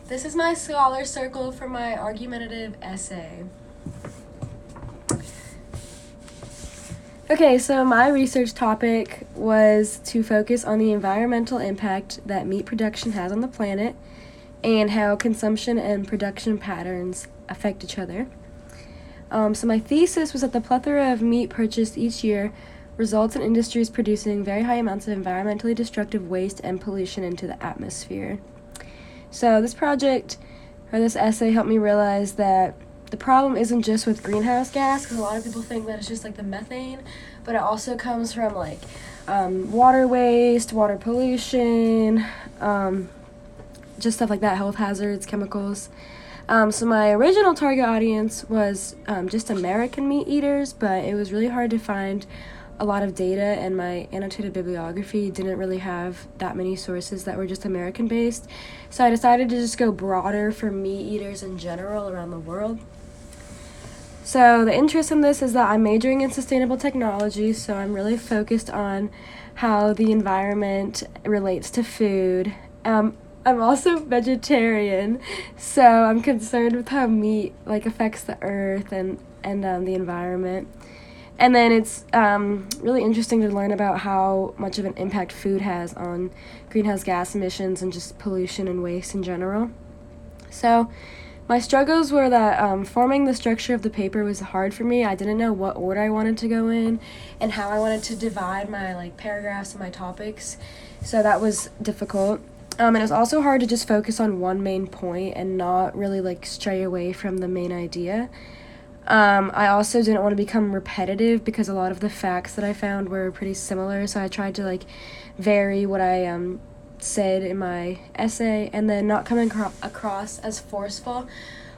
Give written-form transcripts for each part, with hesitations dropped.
This is my scholar circle for my argumentative essay. Okay, so my research topic was to focus on the environmental impact that meat production has on the planet and how consumption and production patterns affect each other. So my thesis was that the plethora of meat purchased each year results in industries producing very high amounts of environmentally destructive waste and pollution into the atmosphere. So this essay helped me realize that the problem isn't just with greenhouse gas, because a lot of people think that it's just like the methane, but it also comes from like water waste, water pollution, just stuff like that, health hazards, chemicals. So my original target audience was just American meat eaters, but it was really hard to find a lot of data, and my annotated bibliography didn't really have that many sources that were just American based. So I decided to just go broader for meat eaters in general around the world. So the interest in this is that I'm majoring in sustainable technology, so I'm really focused on how the environment relates to food. I'm also vegetarian, so I'm concerned with how meat affects the earth and the environment. And then it's really interesting to learn about how much of an impact food has on greenhouse gas emissions and just pollution and waste in general. So my struggles were that forming the structure of the paper was hard for me. I didn't know what order I wanted to go in and how I wanted to divide my paragraphs and my topics. So that was difficult. And it was also hard to just focus on one main point and not really stray away from the main idea. I also didn't want to become repetitive because a lot of the facts that I found were pretty similar, so I tried to vary what I said in my essay, and then not coming across as forceful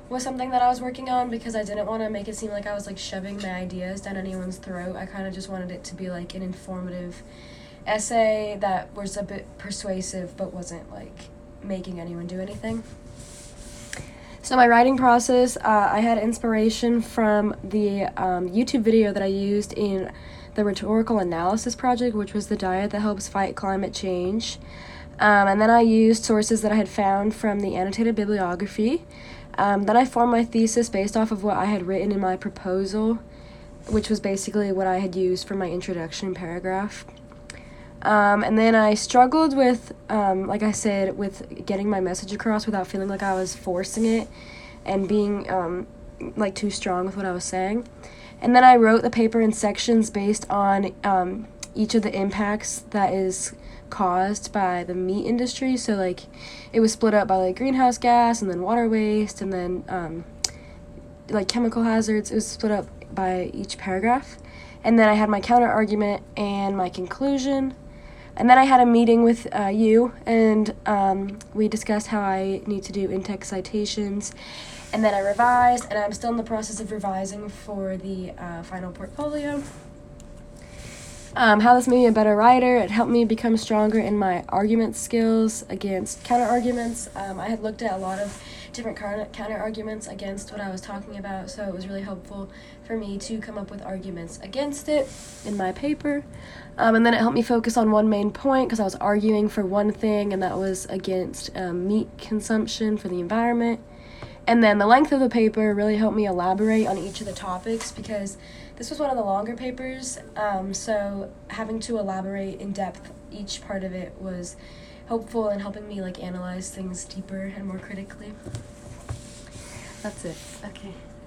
was something that I was working on, because I didn't want to make it seem like I was shoving my ideas down anyone's throat. I kind of just wanted it to be an informative essay that was a bit persuasive but wasn't making anyone do anything. So my writing process, I had inspiration from the YouTube video that I used in the rhetorical analysis project, which was the diet that helps fight climate change. And then I used sources that I had found from the annotated bibliography. Then I formed my thesis based off of what I had written in my proposal, which was basically what I had used for my introduction paragraph. And then I struggled with, like I said, with getting my message across without feeling like I was forcing it and being too strong with what I was saying. And then I wrote the paper in sections based on each of the impacts that is caused by the meat industry. So it was split up by greenhouse gas and then water waste and then chemical hazards. It was split up by each paragraph. And then I had my counter argument and my conclusion. And then I had a meeting with you, and we discussed how I need to do in-text citations. And then I revised, and I'm still in the process of revising for the final portfolio. How this made me a better writer. It helped me become stronger in my argument skills against counter-arguments. I had looked at a lot of different counter-arguments against what I was talking about, so it was really helpful for me to come up with arguments against it in my paper. And then it helped me focus on one main point, because I was arguing for one thing, and that was against meat consumption for the environment. And then the length of the paper really helped me elaborate on each of the topics, because this was one of the longer papers, so having to elaborate in depth each part of it was helpful in helping me analyze things deeper and more critically. That's it. Okay.